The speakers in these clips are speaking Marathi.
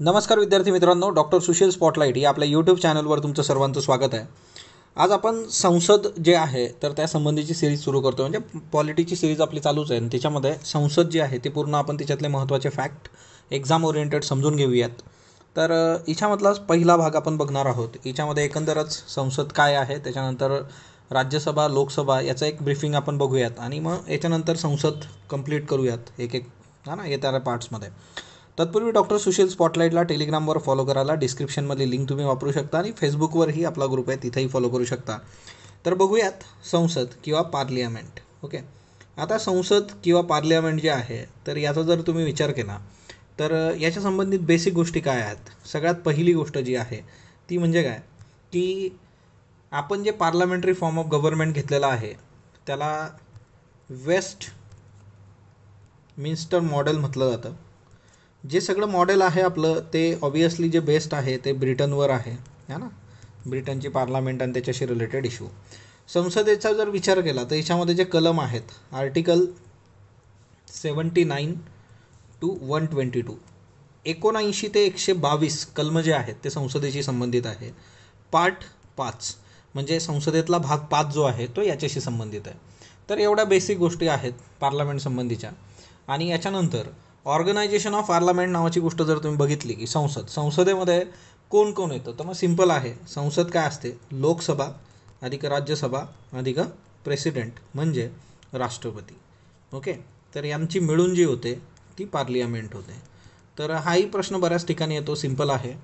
नमस्कार विद्यार्थी मित्रांनो, डॉक्टर सुशील स्पॉटलाईट या आपल्या यूट्यूब चॅनलवर तुमचं सर्वांचं स्वागत आहे. आज आपण संसद जे आहे तर त्या संबंधीची सिरीज सुरू करतो. म्हणजे पॉलिटीची सिरीज आपली चालूच आहे आणि त्याच्यामध्ये संसद जी आहे ती पूर्ण आपण त्याच्यातले महत्त्वाचे फॅक्ट एक्झाम ओरिएंटेड समजून घेऊयात. तर हिच्यामधला पहिला भाग आपण बघणार आहोत. हिच्यामध्ये एकंदरच संसद काय आहे, त्याच्यानंतर राज्यसभा लोकसभा याचं एक ब्रीफिंग आपण बघूयात आणि मग याच्यानंतर संसद कंप्लीट करूयात एक एक येणाऱ्या पार्ट्समध्ये. तत्पूर्वी डॉक्टर सुशील स्पॉटलाईटला टेलिग्रामवर फॉलो करायला डिस्क्रिप्शनमधली लिंक तुम्ही वापरू शकता आणि फेसबुकवरही आपला ग्रुप आहे, तिथेही फॉलो करू शकता. तर बघूयात संसद किंवा पार्लियामेंट. ओके, आता संसद किंवा पार्लियामेंट जे आहे तर याचा जर तुम्ही विचार केला तर याच्या संबंधित बेसिक गोष्टी काय आहेत. सगळ्यात पहिली गोष्ट जी आहे ती म्हणजे काय की आपण जे पार्लमेंटरी फॉर्म ऑफ गव्हर्नमेंट घेतलेला आहे त्याला वेस्ट मिन्स्टर मॉडेल म्हटलं जातं. जे सगळं मॉडेल आहे आपलं ते ऑब्वियसली जे बेस्ट आहे ते ब्रिटनवर आहे ना. ब्रिटनची पार्लमेंट आणि त्याच्याशी रिलेटेड इश्यू. संसदेचा जर विचार केला तर याच्यामध्ये जे कलम आहेत आर्टिकल 79 to 122 79 ते 122 कलम जे आहेत ते संसदेशी संबंधित आहे. पार्ट 5 म्हणजे संसदेतला भाग 5 जो आहे तो याच्याशी संबंधित आहे. तर एवढ्या बेसिक गोष्टी आहेत पार्लमेंट संबंधीच्या. आणि याच्यानंतर ऑर्गनायझेशन ऑफ पार्लमेंट नावाची गोष्ट जर तुम्ही बघितली की संसदेमध्ये कोण कोण येतं तर मग सिम्पल आहे. संसद काय असते, लोकसभा अधिक राज्यसभा अधिक प्रेसिडेंट म्हणजे राष्ट्रपती. ओके, तर यांची मिळून जी होते ती पार्लियामेंट होते. तर हाही प्रश्न बऱ्याच ठिकाणी येतो. सिम्पल आहे,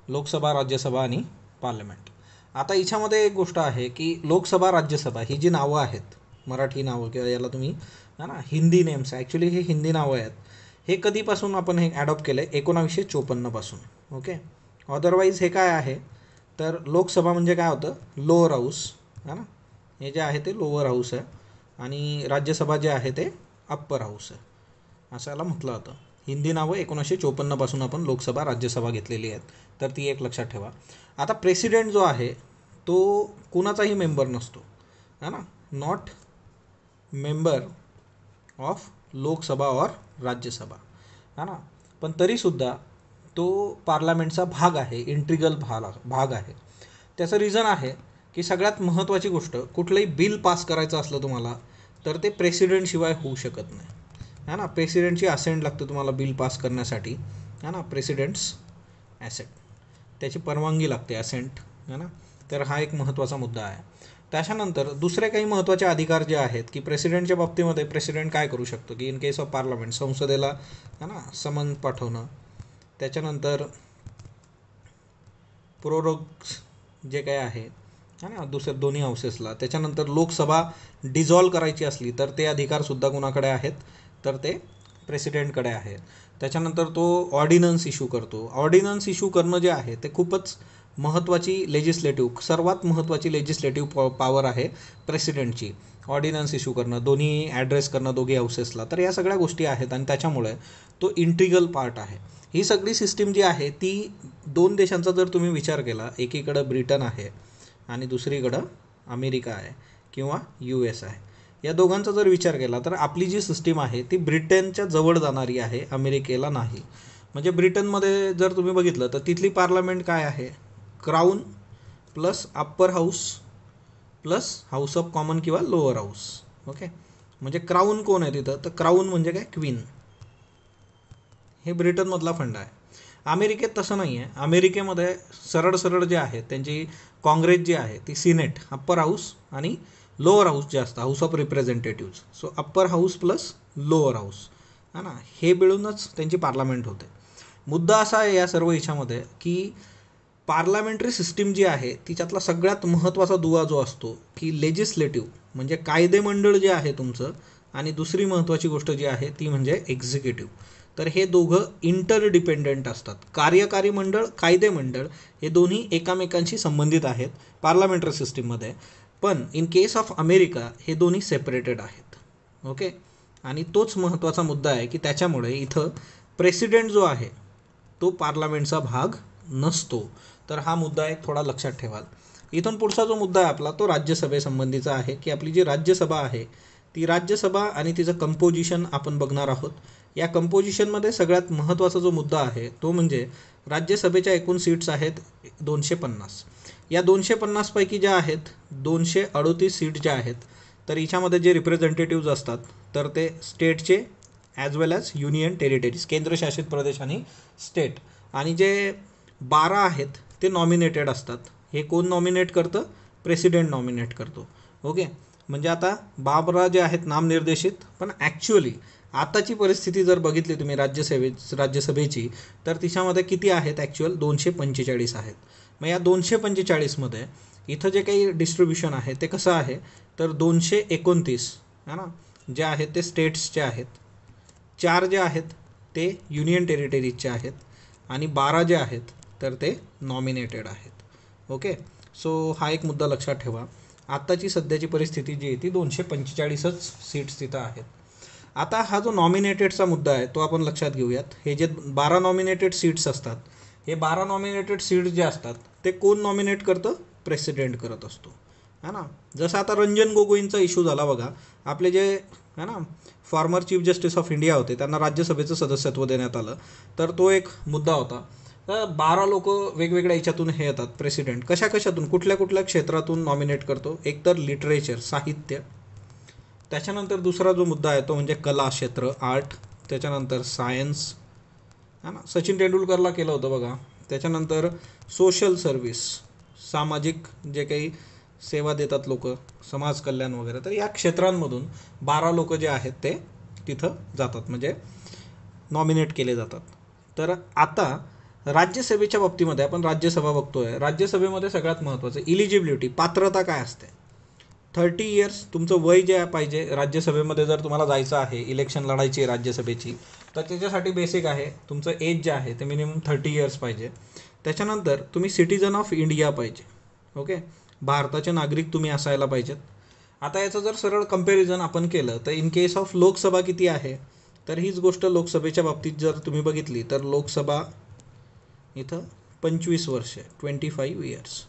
लोकसभा राज्यसभा आणि पार्लमेंट. आता याच्यामध्ये एक गोष्ट आहे की लोकसभा राज्यसभा ही जी नावं आहेत, मराठी नावं किंवा याला तुम्ही हिंदी नेम्स, ॲक्च्युली हे हिंदी नावं आहेत. हे कधीपासून आपण हे ॲडॉप्ट केलं आहे, 1954 पासून. ओके, अदरवाईज हे काय आहे तर लोकसभा म्हणजे काय होतं, लोअर हाऊस है ना. हे जे आहे ते लोअर हाऊस आहे आणि राज्यसभा जे आहे ते अप्पर हाऊस आहे असं याला म्हटलं जातं. हिंदी नावं 1954 पासून आपण लोकसभा राज्यसभा घेतलेली आहेत, तर ती एक लक्षात ठेवा. आता प्रेसिडेंट जो आहे तो कुणाचाही मेंबर नसतो है ना, नॉट मेंबर ऑफ लोकसभा और राज्यसभा है ना, पण तरीसुद्धा तो पार्लमेंटचा भाग आहे, इंट्रिगल भाग आहे. त्याचं रिझन आहे की सगळ्यात महत्त्वाची गोष्ट, कुठलंही बिल पास करायचं असलं तुम्हाला तर ते प्रेसिडेंटशिवाय होऊ शकत नाही है ना. प्रेसिडेंटची असेंट लागतं तुम्हाला बिल पास करण्यासाठी है ना, प्रेसिडेंट्स ॲसेट, त्याची परवानगी लागते, असेंट है ना. तर हा एक महत्त्वाचा मुद्दा आहे. त्याच्यानंतर दुसरे काही महत्त्वाचे अधिकार जे आहेत की प्रेसिडेंटच्या बाबतीमध्ये प्रेसिडेंट काय करू शकतो की इन केस ऑफ पार्लमेंट संसदेला है ना समन पाठवणं, त्याच्यानंतर प्रोरोग्स जे काय आहे है ना दुसऱ्या दोन्ही हाऊसेसला, त्याच्यानंतर लोकसभा डिझॉल्व करायची असली तर ते अधिकारसुद्धा कुणाकडे आहेत तर ते प्रेसिडेंटकडे आहेत. त्याच्यानंतर तो ऑर्डिनन्स इश्यू करतो. ऑर्डिनन्स इश्यू करणं जे आहे ते खूपच महत्त्वाची सर्वात महत्त्वाची लेजिस्लेटिव्ह पॉवर आहे प्रेसिडेंटची. ऑर्डिनन्स इश्यू करणं, दोन्ही ॲड्रेस करणं दोघी हाऊसेसला, तर या सगळ्या गोष्टी आहेत आणि त्याच्यामुळे तो इंट्रिगल पार्ट आहे. ही सगळी सिस्टीम जी आहे ती दोन देशांचा जर तुम्ही विचार केला, एकीकडं ब्रिटन आहे आणि दुसरीकडं अमेरिका आहे किंवा US आहे, या दोघांचा जर विचार केला तर आपली जी सिस्टीम आहे ती ब्रिटनच्या जवळ जाणारी आहे, अमेरिकेला नाही. म्हणजे ब्रिटनमध्ये जर तुम्ही बघितलं तर तिथली पार्लमेंट काय आहे, crown plus upper house plus house of common किंवा लोअर हाऊस. ओके, म्हणजे क्राऊन कोण आहे तिथं तर क्राऊन म्हणजे काय, क्वीन. हे ब्रिटनमधला फंड आहे. अमेरिकेत तसं नाही आहे. अमेरिकेमध्ये सरळ सरळ जे आहे त्यांची काँग्रेस जी आहे ती सिनेट, अप्पर हाऊस आणि लोअर हाऊस जे असतं house of representatives. So upper house plus lower house है ना, हे मिळूनच त्यांची पार्लमेंट होते. मुद्दा असा आहे या सर्व ह्याच्यामध्ये की पार्लमेंटरी सिस्टीम जी आहे तिच्यातला सगळ्यात महत्त्वाचा दुवा जो असतो की लेजिस्लेटिव्ह म्हणजे कायदेमंडळ जे आहे तुमचं, आणि दुसरी महत्त्वाची गोष्ट जी आहे ती म्हणजे एक्झिक्युटिव्ह. तर हे दोघं इंटरडिपेंडंट असतात. कार्यकारी मंडळ, कायदेमंडळ हे दोन्ही एकामेकांशी संबंधित आहेत पार्लमेंटरी सिस्टीममध्ये. पण इन केस ऑफ अमेरिका हे दोन्ही सेपरेटेड आहेत. ओके, आणि तोच महत्त्वाचा मुद्दा आहे की त्याच्यामुळे इथं प्रेसिडेंट जो आहे तो पार्लमेंटचा भाग नसतो. तर हा मुद्दा एक थोडा लक्षात ठेवाल. इथून पुढचा जो मुद्दा आहे आपला तो राज्यसभेसंबंधीचा आहे की आपली जी राज्यसभा आहे ती राज्यसभा आणि तिचं कंपोजिशन आपण बघणार आहोत. या कंपोजिशनमध्ये सगळ्यात महत्त्वाचा जो मुद्दा आहे तो म्हणजे राज्यसभेच्या एकूण सीट्स आहेत 250. या 250 पैकी ज्या आहेत 238 सीट ज्या आहेत, तर हिच्यामध्ये जे रिप्रेझेंटेटिव्ज असतात तर ते स्टेटचे ॲज वेल ॲज युनियन टेरिटरीज, केंद्रशासित प्रदेश आणि स्टेट, आणि जे 12 आहेत ते नॉमिनेटेड असतात. हे कोण नॉमिनेट करतं? प्रेसिडेंट नॉमिनेट करतो. ओके, म्हणजे आता 12 जे आहेत नामनिर्देशित, पण ॲक्च्युअली आताची परिस्थिती जर बघितली तुम्ही राज्यसभेची, तर तिच्यामध्ये किती आहेत ॲक्च्युअल? 245 आहेत. मग या 245मध्ये इथं जे काही डिस्ट्रीब्युशन आहे ते कसं आहे, तर 229 है ना जे आहेत ते स्टेट्सचे आहेत, 4 जे आहेत ते युनियन टेरिटरीजचे आहेत, आणि 12 जे आहेत तर ते नॉमिनेटेड आहेत. ओके, सो हा एक मुद्दा लक्षात ठेवा. आत्ताची सध्याची परिस्थिती जी आहे ती 245च सीट्स तिथं आहेत. आता हा जो नॉमिनेटेडचा मुद्दा आहे तो आपण लक्षात घेऊयात. हे जे 12 नॉमिनेटेड सीट्स असतात, हे 12 नॉमिनेटेड सीट्स जे असतात ते कोण नॉमिनेट करतं? प्रेसिडेंट करत असतो, है ना. जसं आता रंजन गोगोईंचा इश्यू झाला बघा, आपले जे है ना former chief justice of India होते, त्यांना राज्यसभेचं सदस्यत्व देण्यात आलं, तर तो एक मुद्दा होता. तर 12 लोक वेगवेगळ्या याच्यातून हे येतात, प्रेसिडेंट कशातून, कुठल्या कुठल्या क्षेत्रातून नॉमिनेट करतो? एक तर लिटरेचर, साहित्य, त्याच्यानंतर दुसरा जो मुद्दा आहे तो म्हणजे कला क्षेत्र, आर्ट, त्याच्यानंतर सायन्स, है ना, सचिन तेंडुलकरला केलं होतं बघा. त्याच्यानंतर सोशल सर्व्हिस, सामाजिक जे काही सेवा देतात लोक, समाज कल्याण वगैरे, तर या क्षेत्रांमधून 12 लोक जे आहेत ते तिथं जातात, म्हणजे नॉमिनेट केले जातात. तर आता राज्यसभेच्या बाबतीमध्ये आपण राज्यसभा बघतोय. राज्यसभेमध्ये सगळ्यात महत्त्वाचं इलिजिबिलिटी, पात्रता काय असते? 30 इयर्स तुमचं वय जे पाहिजे राज्यसभेमध्ये. जर तुम्हाला जायचं आहे, इलेक्शन लढायची आहे राज्यसभेची, तर त्याच्यासाठी बेसिक आहे तुमचं एज जे आहे ते मिनिमम 30 इयर्स पाहिजे. त्याच्यानंतर तुम्ही सिटिझन ऑफ इंडिया पाहिजे. ओके, भारताचे नागरिक तुम्ही असायला पाहिजेत. आता याचं जर सरळ कंपॅरिझन आपण केलं तर इन केस ऑफ लोकसभा किती आहे, तर हीच गोष्ट लोकसभेच्या बाबतीत जर तुम्ही बघितली तर लोकसभा इथं 25 वर्ष, 25 इयर्स.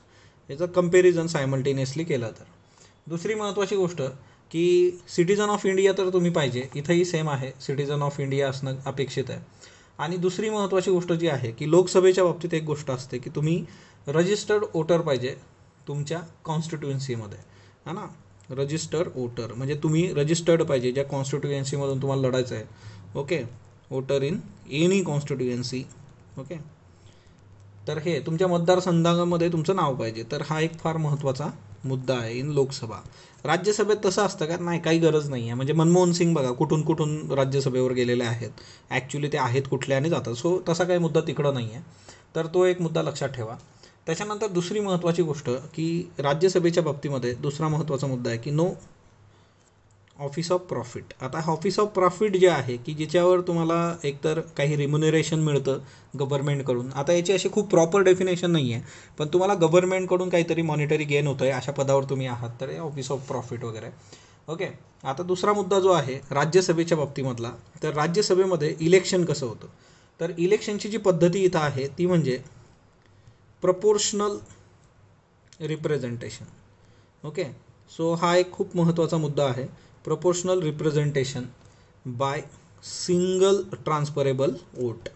याचं कंपॅरिझन सायमल्टेनियसली केलं तर. दुसरी महत्त्वाची गोष्ट की सिटिझन ऑफ इंडिया तर तुम्ही पाहिजे, इथंही सेम आहे, सिटिझन ऑफ इंडिया असणं अपेक्षित आहे. आणि दुसरी महत्त्वाची गोष्ट जी आहे की लोकसभेच्या बाबतीत एक गोष्ट असते की तुम्ही रजिस्टर्ड वोटर पाहिजे तुमच्या कॉन्स्टिट्युएन्सीमध्ये, है ना. रजिस्टर्ड वोटर म्हणजे तुम्ही रजिस्टर्ड पाहिजे ज्या कॉन्स्टिट्युएन्सीमधून तुम्हाला लढायचं आहे. Okay, voter in any constituency. Okay, तर हे तुमच्या मतदारसंघामध्ये तुमचं नाव पाहिजे. तर हा एक फार महत्त्वाचा मुद्दा आहे इन लोकसभा. राज्यसभेत तसं असतं का? नाही, काही गरज नाही आहे. म्हणजे मनमोहन सिंग बघा कुठून राज्यसभेवर गेलेले आहेत, ॲक्च्युली ते आहेत कुठल्या आणि जातात. सो तसा काही मुद्दा तिकडं नाही आहे, तर तो एक मुद्दा लक्षात ठेवा. त्याच्यानंतर दुसरी महत्त्वाची गोष्ट की राज्यसभेच्या बाबतीमध्ये दुसरा महत्त्वाचा मुद्दा आहे की नो ऑफिस ऑफ प्रॉफिट. आता ऑफिस ऑफ प्रॉफिट जे आहे की ज्याच्यावर तुम्हाला एकतर काही रिम्युनरेशन मिळतं गव्हर्नमेंटकडून. आता याची अशी खूप प्रॉपर डेफिनेशन नाही आहे, पण तुम्हाला गव्हर्नमेंटकडून काहीतरी मॉनिटरी गेन होतं आहे, अशा पदावर तुम्ही आहात, तर हे ऑफिस ऑफ प्रॉफिट वगैरे. ओके, आता दुसरा मुद्दा जो आहे राज्यसभेच्या बाबतीमधला, तर राज्यसभेमध्ये इलेक्शन कसं होतं, तर इलेक्शनची जी पद्धती इथं आहे ती म्हणजे प्रपोर्शनल रिप्रेझेंटेशन. ओके, सो हा एक खूप महत्त्वाचा मुद्दा आहे. Proportional representation by single transferable vote.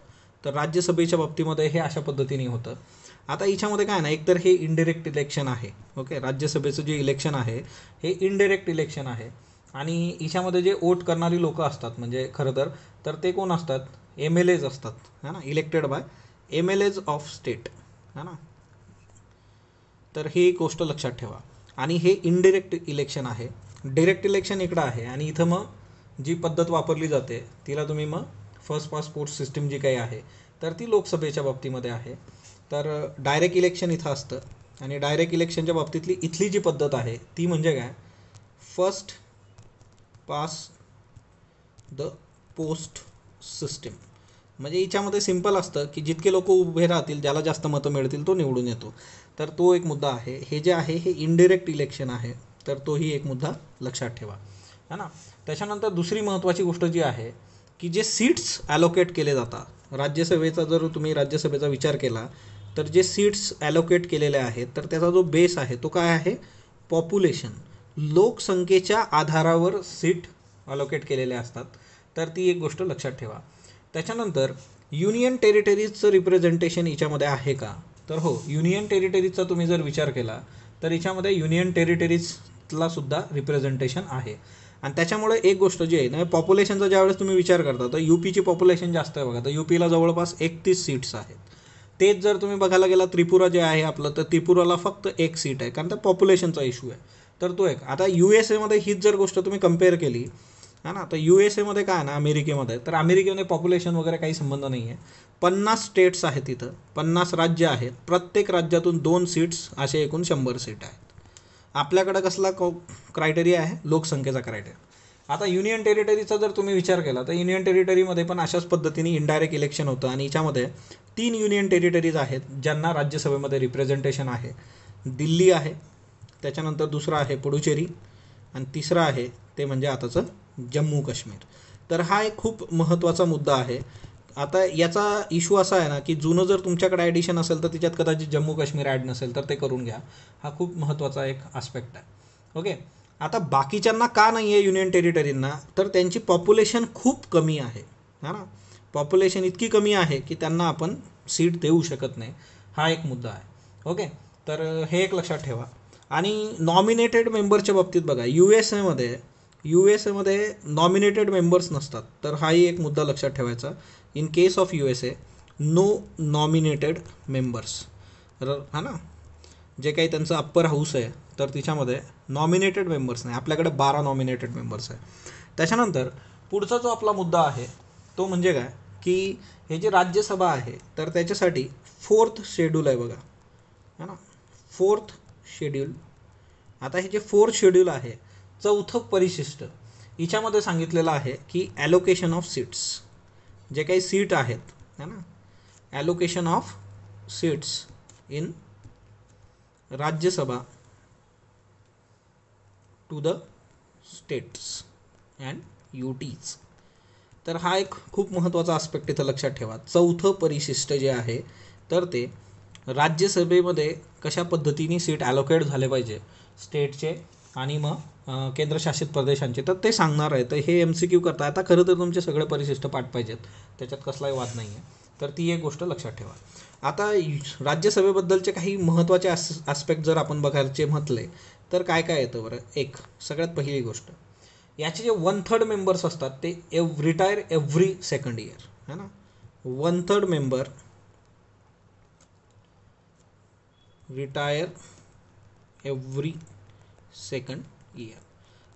तर राज्यसभेच्या बाबतीमध्ये हे अशा पद्धतीने होतं. आता याच्यामध्ये काय ना, एकतर हे इनडायरेक्ट इलेक्शन आहे. ओके, राज्यसभेचं जे इलेक्शन आहे हे इनडायरेक्ट इलेक्शन आहे, आणि याच्यामध्ये जे वोट करणारी लोकं असतात म्हणजे खरं तर ते कोण असतात? MLAs असतात, है ना, elected by MLAs of state, है ना. तर ही एक गोष्ट लक्षात ठेवा. आणि हे इनडायरेक्ट इलेक्शन आहे. डायरेक्ट इलेक्शन इकडं आहे, आणि इथं मग जी पद्धत वापरली जाते तिला तुम्ही मग फर्स्ट पास पोस्ट सिस्टीम जी काही आहे तर ती लोकसभेच्या बाबतीमध्ये आहे. तर डायरेक्ट इलेक्शन इथं असतं, आणि डायरेक्ट इलेक्शनच्या बाबतीतली इथली जी पद्धत आहे ती म्हणजे काय, first pass the post system. म्हणजे याच्यामध्ये सिंपल असतं की जितके लोक उभे राहतील, ज्याला जास्त मतं मिळतील तो निवडून येतो. तर तो एक मुद्दा आहे. हे जे आहे हे इनडायरेक्ट इलेक्शन आहे, तर तोही एक मुद्दा लक्षात ठेवा, है ना. त्याच्यानंतर दुसरी महत्त्वाची गोष्ट जी आहे की जे सीट्स ॲलोकेट केले जातात राज्यसभेचा, जर तुम्ही राज्यसभेचा विचार केला तर जे सीट्स ॲलोकेट केलेले आहेत तर त्याचा जो बेस आहे तो काय आहे, पॉप्युलेशन, लोकसंख्येच्या आधारावर सीट अलोकेट केलेले असतात. तर ती एक गोष्ट लक्षात ठेवा. त्याच्यानंतर युनियन टेरिटरीजचं रिप्रेझेंटेशन याच्यामध्ये आहे का, तर हो, युनियन टेरिटरीजचा तुम्ही जर विचार केला तर याच्यामध्ये युनियन टेरिटरीजला सुद्धा रिप्रेझेंटेशन आहे. आणि त्याच्यामुळे एक गोष्ट जी आहे ना, पॉप्युलेशनचा ज्यावेळेस तुम्ही विचार करता तर यूपीची पॉप्युलेशन जास्त आहे बघा. तर यूपीला जवळपास 31 सीट्स आहेत. तेच जर तुम्ही बघायला गेला त्रिपुरा जे आहे आपलं, तर त्रिपुराला फक्त 1 सीट आहे, कारण त्या पॉप्युलेशनचा इश्यू आहे. तर तो एक. आता USA हीच जर गोष्ट तुम्ही कम्पेअर केली है ना, तर USA काय ना, अमेरिकेमध्ये, तर अमेरिकेमध्ये पॉप्युलेशन वगैरे काही संबंध नाही आहे. 50 स्टेट्स आहेत तिथं, 50 राज्य आहेत, प्रत्येक राज्यातून 2 सीट्स, असे एकूण 100 सीट आहेत. आपल्याकडं कसला क्रायटेरिया आहे, लोकसंख्येचा क्रायटेरिया. आता युनियन टेरिटरीचा जर तुम्ही विचार केला तर युनियन टेरिटरीमध्ये पण अशाच पद्धतीने इनडायरेक्ट इलेक्शन होतं. आणि याच्यामध्ये 3 युनियन टेरिटरीज आहेत ज्यांना राज्यसभेमध्ये रिप्रेझेंटेशन आहे. दिल्ली आहे, त्याच्यानंतर दुसरा आहे पुडुचेरी, आणि तिसरा आहे ते म्हणजे आताचं जम्मू काश्मीर. तर हा एक खूप महत्त्वाचा मुद्दा आहे. आता याचा इश्यू असा आहे ना, की जुनं जर तुमच्याकडे ॲडिशन असेल तर त्याच्यात कदाचित जम्मू काश्मीर ॲड नसेल, तर ते करून घ्या. हा खूप महत्त्वाचा एक आस्पेक्ट आहे. ओके. आता बाकीच्यांना का नाही आहे युनियन टेरिटरींना, तर त्यांची पॉप्युलेशन खूप कमी आहे, है ना. पॉप्युलेशन इतकी कमी आहे की त्यांना आपण सीट देऊ शकत नाही. हा एक मुद्दा आहे. ओके. तर हे एक लक्षात ठेवा. आणि नॉमिनेटेड मेंबरच्या बाबतीत बघा, USA मध्ये नॉमिनेटेड मेंबर्स नसतात. तर हाही एक मुद्दा लक्षात ठेवायचा. In case of USA, no nominated members, है ना. जे काही त्यांचं अप्पर हाऊस आहे तर तिच्यामध्ये नॉमिनेटेड मेंबर्स नाही. आपल्याकडे 12 नॉमिनेटेड मेंबर्स आहे. त्याच्यानंतर पुढचा जो आपला मुद्दा आहे तो म्हणजे काय, की हे जे राज्यसभा आहे तर त्याच्यासाठी 4th शेड्यूल आहे बघा, है ना. 4th schedule. आता हे जे 4th शेड्यूल आहे, 4थं परिशिष्ट, हिच्यामध्ये सांगितलेलं आहे की ॲलोकेशन ऑफ सीट्स, जे काही सीट आहेत, है ना, allocation of seats in Rajya Sabha to the states and UTs. तर हा एक खूप महत्त्वाचा आस्पेक्ट इथं लक्षात ठेवा. 4थं परिशिष्ट जे आहे तर ते राज्यसभेमध्ये कशा पद्धतीने सीट ॲलोकेट झाले पाहिजे स्टेटचे आणि मग केंद्रशासित प्रदेशांचे, तर ते सांगणार आहे. तर हे MCQ करता. आता खरं तर तुमचे सगळे परिशिष्ट पाठ पाहिजेत, त्याच्यात कसलाही वाद नाही आहे. तर ती एक गोष्ट लक्षात ठेवा. आता राज्यसभेबद्दलचे काही महत्त्वाचे आस्पेक्ट जर आपण बघायचे म्हटले तर काय काय येतं बरं. एक सगळ्यात पहिली गोष्ट, याचे जे 1/3 मेंबर्स असतात ते रिटायर एव्हरी सेकंड इयर, है ना. 1/3 member retire every second year.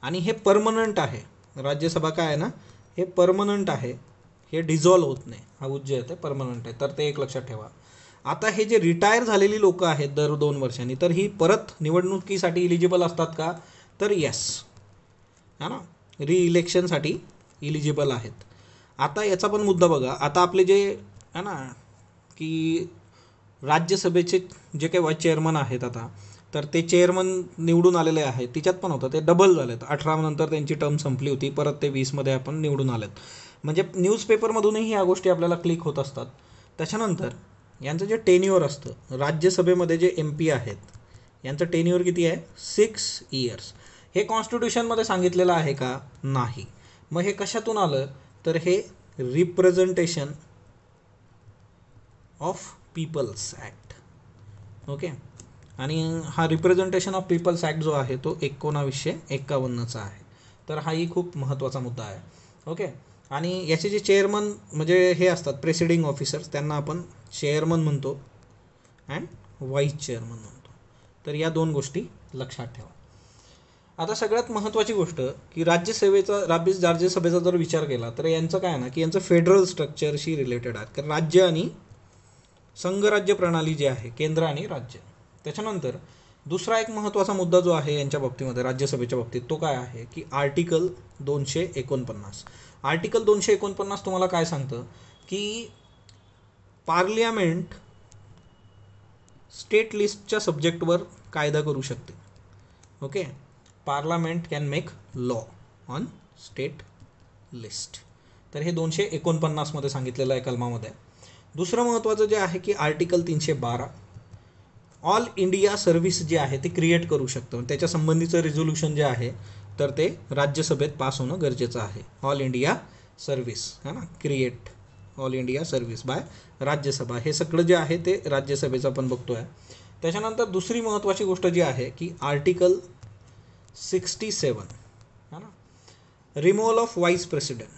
आणि हे परमनंट आहे. राज्यसभा काय आहे ना, हे परमनंट आहे, हे डिझॉल्व होत नाही. हाऊस जे आहे ते परमनंट आहे. तर ते एक लक्षात ठेवा. आता हे जे रिटायर झालेली लोक आहेत दर 2 वर्षांनी, तर ही परत निवडणुकीसाठी इलिजिबल असतात का, तर येस, है ना, रिइलेक्शनसाठी इलिजिबल आहेत. आता याचा पण मुद्दा बघा. आता आपले जे है ना, की राज्यसभेचे जे काही वाईस चेअरमन आहेत आता, तर ते चेअरमन निवडून आलेले आहेत. तिच्यात पण होतं ते डबल झालेत. 18 नंतर त्यांची टर्म संपली होती, परत ते 20मध्ये आपण निवडून आलेत. म्हणजे न्यूजपेपरमधूनही ह्या गोष्टी आपल्याला क्लिक होत असतात. त्याच्यानंतर यांचं जे टेन्युअर असतं राज्यसभेमध्ये, जे MP आहेत यांचं टेन्युअर किती आहे, 6 इयर्स. हे कॉन्स्टिट्यूशनमध्ये सांगितलेलं आहे का, नाही. मग हे कशातून आलं, तर हे representation of people's act. Okay. आणि हा रिप्रेझेंटेशन ऑफ पीपल्स ॲक्ट जो आहे तो 1951चा आहे. तर हाही खूप महत्त्वाचा मुद्दा आहे. ओके. आणि याचे जे चेअरमन म्हणजे हे असतात प्रेसिडिंग ऑफिसर्स, त्यांना आपण चेअरमन म्हणतो अँड व्हाईस चेअरमन म्हणतो. तर या 2 गोष्टी लक्षात ठेवा. आता सगळ्यात महत्त्वाची गोष्ट, की राज्यसभेचा जर विचार केला तर यांचं काय ना, की यांचं फेडरल स्ट्रक्चरशी रिलेटेड आहे. कारण राज्य आणि संघराज्य प्रणाली जी आहे, केंद्र आणि राज्य. त्याच्यानंतर दुसरा एक महत्त्वाचा मुद्दा जो आहे यांच्या बाबतीमध्ये, राज्यसभेच्या बाबतीत, तो काय आहे, की आर्टिकल 249. आर्टिकल 249 तुम्हाला काय सांगतं, की पार्लियामेंट स्टेट लिस्टच्या सब्जेक्टवर कायदा करू शकते. Okay. Parliament can make law on state list. तर हे 249मध्ये सांगितलेलं आहे कलमामध्ये. दुसरं महत्त्वाचं जे आहे, की आर्टिकल 312, ऑल इंडिया सर्व्हिस जे आहे ते क्रिएट करू शकतं. त्याच्या संबंधीचं रिझोल्युशन जे आहे तर ते राज्यसभेत पास होणं गरजेचं आहे. ऑल इंडिया सर्व्हिस है ना, create all India service by Rajya Sabha, हे सगळं जे आहे ते राज्यसभेचं आपण बघतोय. त्याच्यानंतर दुसरी महत्त्वाची गोष्ट जी आहे की आर्टिकल 67 है ना, रिमूव्हल ऑफ व्हाईस प्रेसिडेंट.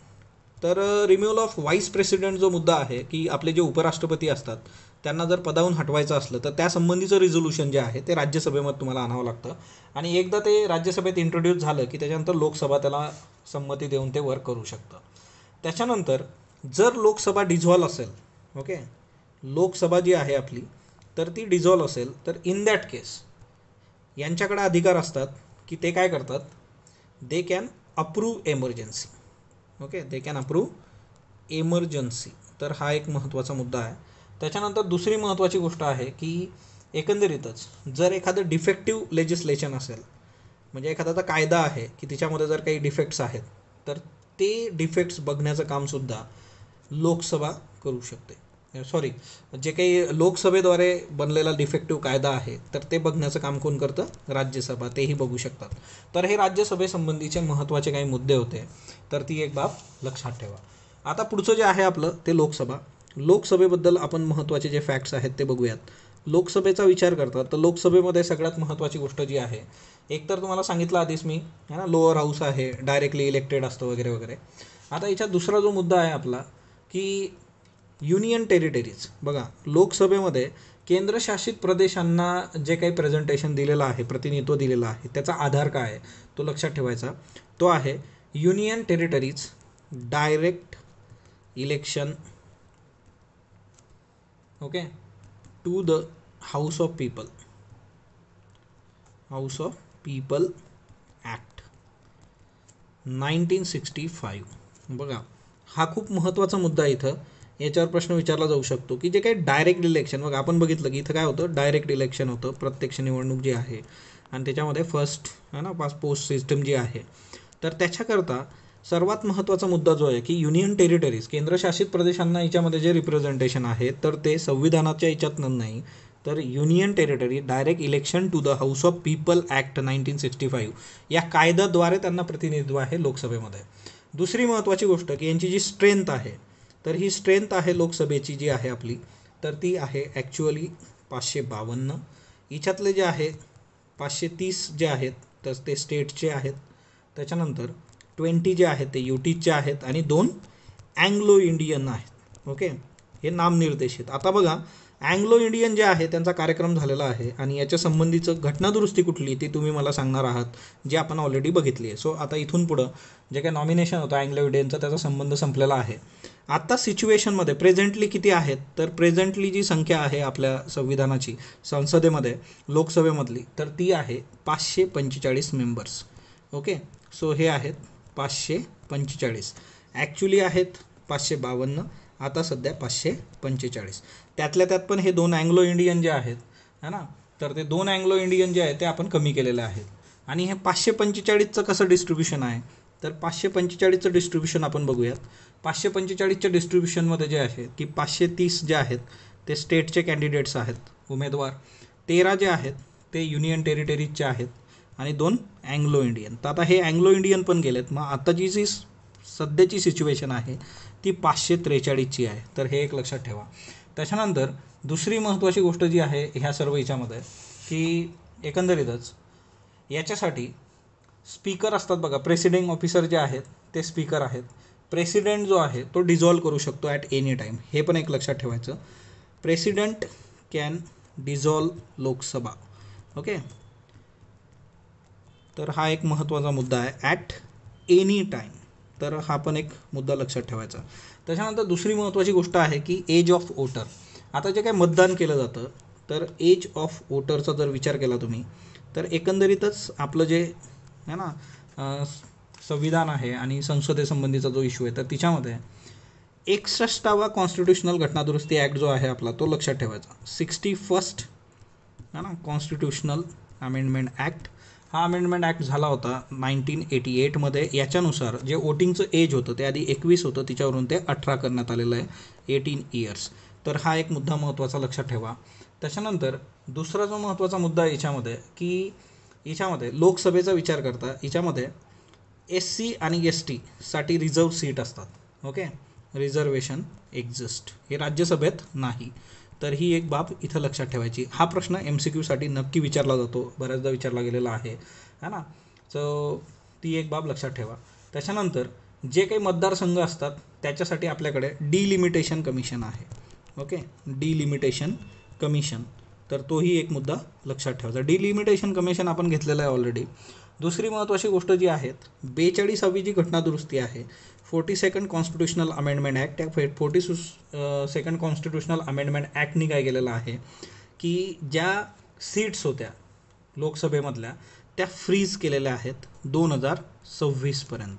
तर रिमूव्हल ऑफ व्हाईस प्रेसिडेंट जो मुद्दा आहे की आपले जे उपराष्ट्रपती असतात त्यांना जर पदावरून हटवायचं असलं तर त्यासंबंधीचं रिझोल्युशन जे आहे ते राज्यसभेमध्ये तुम्हाला आणावं लागतं. आणि एकदा ते राज्यसभेत इंट्रोड्यूस झालं की त्याच्यानंतर लोकसभा त्याला संमती देऊन ते वर्क करू शकतं. त्याच्यानंतर जर लोकसभा डिझॉल्व असेल, ओके, लोकसभा जी आहे आपली तर ती डिझॉल्व असेल तर इन दॅट केस यांच्याकडे अधिकार असतात की ते काय करतात, they can approve emergency. Okay, they can approve emergency. तर हा एक महत्त्वाचा मुद्दा आहे. त्याच्यानंतर दुसरी महत्त्वाची गोष्ट आहे की एकंदरीतच जर एखादं डिफेक्टिव्ह लेजिस्लेशन असेल, म्हणजे एखादा कायदा आहे की तिच्यामध्ये जर काही डिफेक्ट्स आहेत तर ते डिफेक्ट्स बघण्याचं कामसुद्धा लोकसभा करू शकते. सॉरी, जे काही लोकसभेद्वारे बनलेला डिफेक्टिव्ह कायदा आहे तर ते बघण्याचं काम कोण करतं, राज्यसभा, तेही बघू शकतात. तर हे राज्यसभेसंबंधीचे महत्त्वाचे काही मुद्दे होते, तर ती एक बाब लक्षात ठेवा. आता पुढचं जे आहे आपलं ते लोकसभा. लोकसभेबद्दल आपण महत्त्वाचे जे फॅक्ट्स आहेत ते बघूयात. लोकसभेचा विचार करतात तर लोकसभेमध्ये सगळ्यात महत्त्वाची गोष्ट जी आहे, एक तर तुम्हाला सांगितलं आधीच मी है ना, लोअर हाऊस आहे, डायरेक्टली इलेक्टेड असतं वगैरे वगैरे. आता याच्यात दुसरा जो मुद्दा आहे आपला की युनियन टेरिटरीज. बघा, लोकसभेमध्ये केंद्रशासित प्रदेशांना जे काही प्रेझेंटेशन दिलेलं आहे, प्रतिनिधित्व दिलेलं आहे, त्याचा आधार काय आहे तो लक्षात ठेवायचा. तो आहे union territories direct election, okay, to the house of people, house of people act 1965. बघा, हा खूप महत्त्वाचा मुद्दा आहे. इथं याच्यावर प्रश्न विचारला जाऊ शकतो की जे काही डायरेक्ट इलेक्शन, बघा आपण बघितलं की इथं काय होतं, डायरेक्ट इलेक्शन होतं, प्रत्यक्ष निवडणूक जी आहे, आणि त्याच्यामध्ये फर्स्ट है ना पोस्ट सिस्टम जी आहे. तर त्याच्याकरता सर्वात महत्त्वाचा मुद्दा जो आहे की युनियन टेरिटरीज, केंद्रशासित प्रदेशांना याच्यामध्ये जे रिप्रेझेंटेशन आहे तर ते संविधानाच्या याच्यातनं नाही, तर union territory direct election to the house of people act 1965 या कायद्याद्वारे त्यांना प्रतिनिधित्व आहे लोकसभेमध्ये. दुसरी महत्त्वाची गोष्ट की यांची जी स्ट्रेंथ आहे, तर ही स्ट्रेंथ आहे लोकसभेची जी आहे आपली, तर ती आहे ॲक्च्युअली 552. याच्यातले जे आहे 530 जे आहेत तर ते स्टेटचे आहेत. त्याच्यानंतर 20 जे आहेत ते युटीचे आहेत आणि 2 अँग्लो इंडियन आहेत. ओके, हे नामनिर्देशित. आता बघा, अँग्लो इंडियन जे आहे त्यांचा कार्यक्रम झालेला आहे आणि याच्या संबंधीचं घटनादुरुस्ती कुठली ती तुम्ही मला सांगणार आहात, जी आपण ऑलरेडी बघितली आहे. सो आता इथून पुढं जे काही नॉमिनेशन होतं अँग्लो इंडियनचा त्याचा संबंध संपलेला आहे. आता सिच्युएशनमध्ये प्रेझेंटली किती आहेत, तर प्रेझेंटली जी संख्या आहे आपल्या संविधानाची संसदेमध्ये लोकसभेमधली तर ती आहे 545 मेंबर्स. ओके, सो हे आहेत 545. ॲक्च्युली आहेत 552, आता सध्या 545. त्यातल्या त्यात पण हे 2 अँग्लो इंडियन जे आहेत है ना, तर ते 2 अँग्लो इंडियन जे आहेत ते आपण कमी केलेले आहेत. आणि हे 545चं कसं डिस्ट्रीब्युशन आहे, तर 545चं डिस्ट्रीब्युशन आपण बघूयात. 545च्या डिस्ट्रीब्युशनमध्ये जे आहे की 530 जे आहेत ते स्टेटचे कॅन्डिडेट्स आहेत उमेदवार, 13 जे आहेत ते युनियन टेरिटरीजचे आहेत आणि 2 अँग्लो इंडियन. तर आता हे अँग्लो इंडियन पण गेलेत. मग आता जी सध्याची सिच्युएशन आहे ती 543ची आहे. तर हे एक लक्षात ठेवा. त्याच्यानंतर दुसरी महत्त्वाची गोष्ट जी आहे ह्या सर्व याच्यामध्ये की एकंदरीतच याच्यासाठी स्पीकर असतात. बघा, प्रेसिडिंग ऑफिसर जे आहेत ते स्पीकर आहेत. प्रेसिडेंट जो आहे तो डिझॉल्व करू शकतो ॲट एनी टाईम, हे पण एक लक्षात ठेवायचं. President can dissolve Lok Sabha. Okay, तर हा एक महत्त्वाचा मुद्दा आहे, ॲट एनी टाईम. तर हा पण एक मुद्दा लक्षात ठेवायचा. त्याच्यानंतर दुसरी महत्त्वाची गोष्ट आहे की एज ऑफ वोटर. आता जे काय मतदान केलं जातं तर एज ऑफ वोटरचा जर विचार केला तुम्ही तर एकंदरीतच आपलं जे आहे ना संविधान आहे आणि संसदेसंबंधीचा जो इश्यू आहे तर तिच्यामध्ये 61वा कॉन्स्टिट्यूशनल घटनादुरुस्ती ॲक्ट जो आहे आपला तो लक्षात ठेवायचा. 61st है ना कॉन्स्टिट्यूशनल अमेंडमेंट ॲक्ट. हा अमेंडमेंट ॲक्ट झाला होता 1988मध्ये. याच्यानुसार जे वोटिंगचं एज होतं ते आधी 21 होतं, तिच्यावरून ते 18 करण्यात आलेलं आहे, 18 इयर्स. तर हा एक मुद्दा महत्त्वाचा लक्षात ठेवा. त्याच्यानंतर दुसरा जो महत्त्वाचा मुद्दा आहे याच्यामध्ये की याच्यामध्ये लोकसभेचा विचार करता याच्यामध्ये SC आणि ST साठी रिझर्व सीट असतात. ओके, रिझर्वेशन एक्झिस्ट, हे राज्यसभेत नाही. तर ही एक बाब इथं लक्षात ठेवायची. हा प्रश्न MCQसाठी नक्की विचारला जातो, बऱ्याचदा विचारला गेलेला आहे ना. सो ती एक बाब लक्षात ठेवा. त्याच्यानंतर जे काही मतदारसंघ असतात त्याच्यासाठी आपल्याकडे डिलिमिटेशन कमिशन आहे. ओके, डिलिमिटेशन कमिशन, तर तोही एक मुद्दा लक्षात ठेवायचा. डिलिमिटेशन कमिशन आपण घेतलेलं आहे ऑलरेडी. दुसरी महत्त्वाची गोष्ट जी आहे, 42वी जी घटनादुरुस्ती आहे, 42nd कॉन्स्टिट्यूशनल अमेंडमेंट ॲक्ट, त्या 42nd कॉन्स्टिट्यूशनल अमेंडमेंट ॲक्टनी काय केलेलं आहे की ज्या सीट्स होत्या लोकसभेमधल्या त्या फ्रीज केलेल्या आहेत 2026पर्यंत.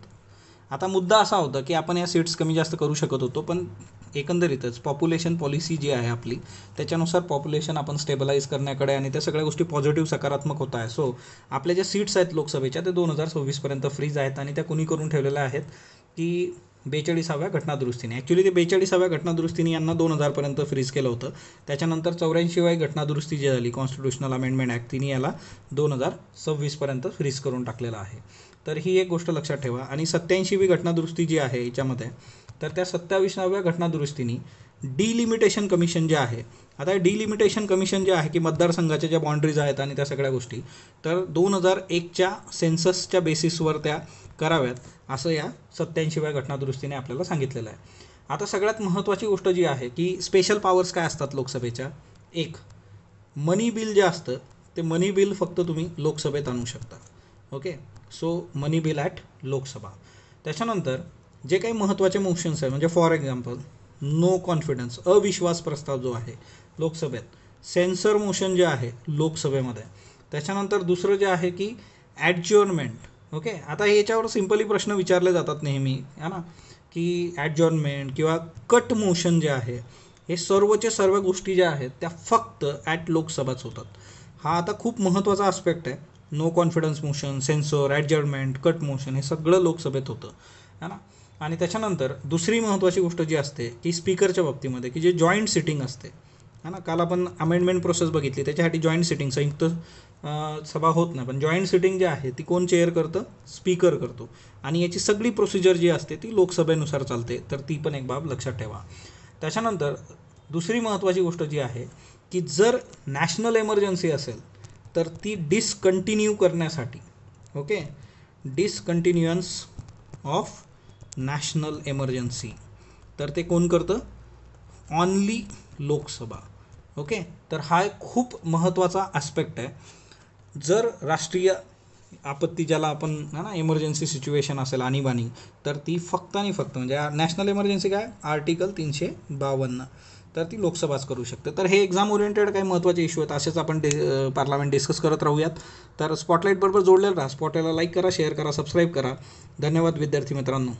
आता मुद्दा असा होता की आपण या सीट्स कमी जास्त करू शकत होतो, पण एकंदरीतच पॉप्युलेशन पॉलिसी जी आहे आपली त्याच्यानुसार पॉप्युलेशन आपण स्टेबलाइज करण्याकडे आणि त्या सगळ्या गोष्टी पॉझिटिव्ह सकारात्मक होत आहे. सो आपल्या ज्या सीट्स आहेत लोकसभेच्या ते 2026पर्यंत फ्रीज आहेत आणि त्या कुणी करून ठेवलेल्या आहेत की 42व्या घटनादुरुस्तीने. ॲक्च्युली ते 42व्या घटनादुरुस्तीने यांना 2000पर्यंत फ्रीज केलं होतं. त्याच्यानंतर 84वी घटनादुरुस्ती जी झाली कॉन्स्टिट्यूशनल अमेंडमेंट ॲक्ट, तिने याला 2026पर्यंत फ्रीज करून टाकलेलं आहे. तर ही एक गोष्ट लक्षात ठेवा. आणि 87वी घटनादुरुस्ती जी आहे याच्यामध्ये, तर त्या 27व्या घटनादुरुस्तीने डिलिमिटेशन कमिशन जे आहे, आता डिलिमिटेशन कमिशन जे आहे की मतदारसंघाच्या ज्या बाउंड्रीज आहेत आणि त्या सगळ्या गोष्टी, तर 2001च्या सेन्ससच्या बेसिसवर त्या कराव्यात असं या 87व्या घटनादुरुस्तीने आपल्याला सांगितलेलं आहे. आता सगळ्यात महत्त्वाची गोष्ट जी आहे की स्पेशल पॉवर्स काय असतात लोकसभेच्या. एक, मनी बिल जे असतं ते मनी बिल फक्त तुम्ही लोकसभेत आणू शकता. Okay, so money bill at Lok Sabha. त्याच्यानंतर जे काही महत्त्वाचे मोशन्स आहे, म्हणजे फॉर एक्झाम्पल नो कॉन्फिडन्स, अविश्वास प्रस्ताव जो आहे लोकसभेत, सेन्सर मोशन जे आहे लोकसभेमध्ये. त्याच्यानंतर दुसरं जे आहे की ॲडजॉर्नमेंट. ओके, आता याच्यावर सिम्पली प्रश्न विचारले जातात नेहमी है ना, की ॲडजॉर्नमेंट किंवा कट मोशन जे आहे, हे सर्वच्या सर्व गोष्टी ज्या आहेत त्या फक्त ॲट लोकसभाच होतात. हा आता खूप महत्त्वाचा आस्पेक्ट आहे. No confidence motion, censure, adjournment, cut motion हे सगळं लोकसभेत होतं है ना. आणि त्याच्यानंतर दुसरी महत्त्वाची गोष्ट जी असते की स्पीकरच्या बाबतीमध्ये की जे जॉईंट सिटिंग असते है ना, काल आपण अमेंडमेंट प्रोसेस बघितली, त्याच्यासाठी जॉईंट सिटिंग, संयुक्त सभा होत नाही, पण जॉईंट सिटिंग जी आहे ती कोण चेअर करतं, स्पीकर करतो. आणि याची सगळी प्रोसिजर जी असते ती लोकसभेनुसार चालते, तर ती पण एक बाब लक्षात ठेवा. त्याच्यानंतर दुसरी महत्त्वाची गोष्ट जी आहे की जर नॅशनल एमर्जन्सी असेल तर ती डिसकंटिन्यू करण्यासाठी, ओके, डिसकंटिन्युअन्स ऑफ नॅशनल एमर्जन्सी, तर ते कोण करतं, ऑनली लोकसभा. ओके, तर हा एक खूप महत्त्वाचा आस्पेक्ट आहे. जर राष्ट्रीय आपत्ती ज्याला आपण ना इमर्जन्सी सिच्युएशन असेल आणीबाणी, तर ती फक्त आणि फक्त म्हणजे नॅशनल एमर्जन्सी काय आर्टिकल 352, तर ती लोकसभाच करू शकते. तर हे एक्झाम ओरिएंटेड काही महत्त्वाचे इश्यू आहेत, असेच आपण पार्लमेंट डिस्कस करत राहूयात. तर स्पॉटलाईट बरोबर जोडलेलं राहा. स्पॉटलाईटला लाईक करा, शेअर करा, सबस्क्राईब करा. धन्यवाद विद्यार्थी मित्रांनो.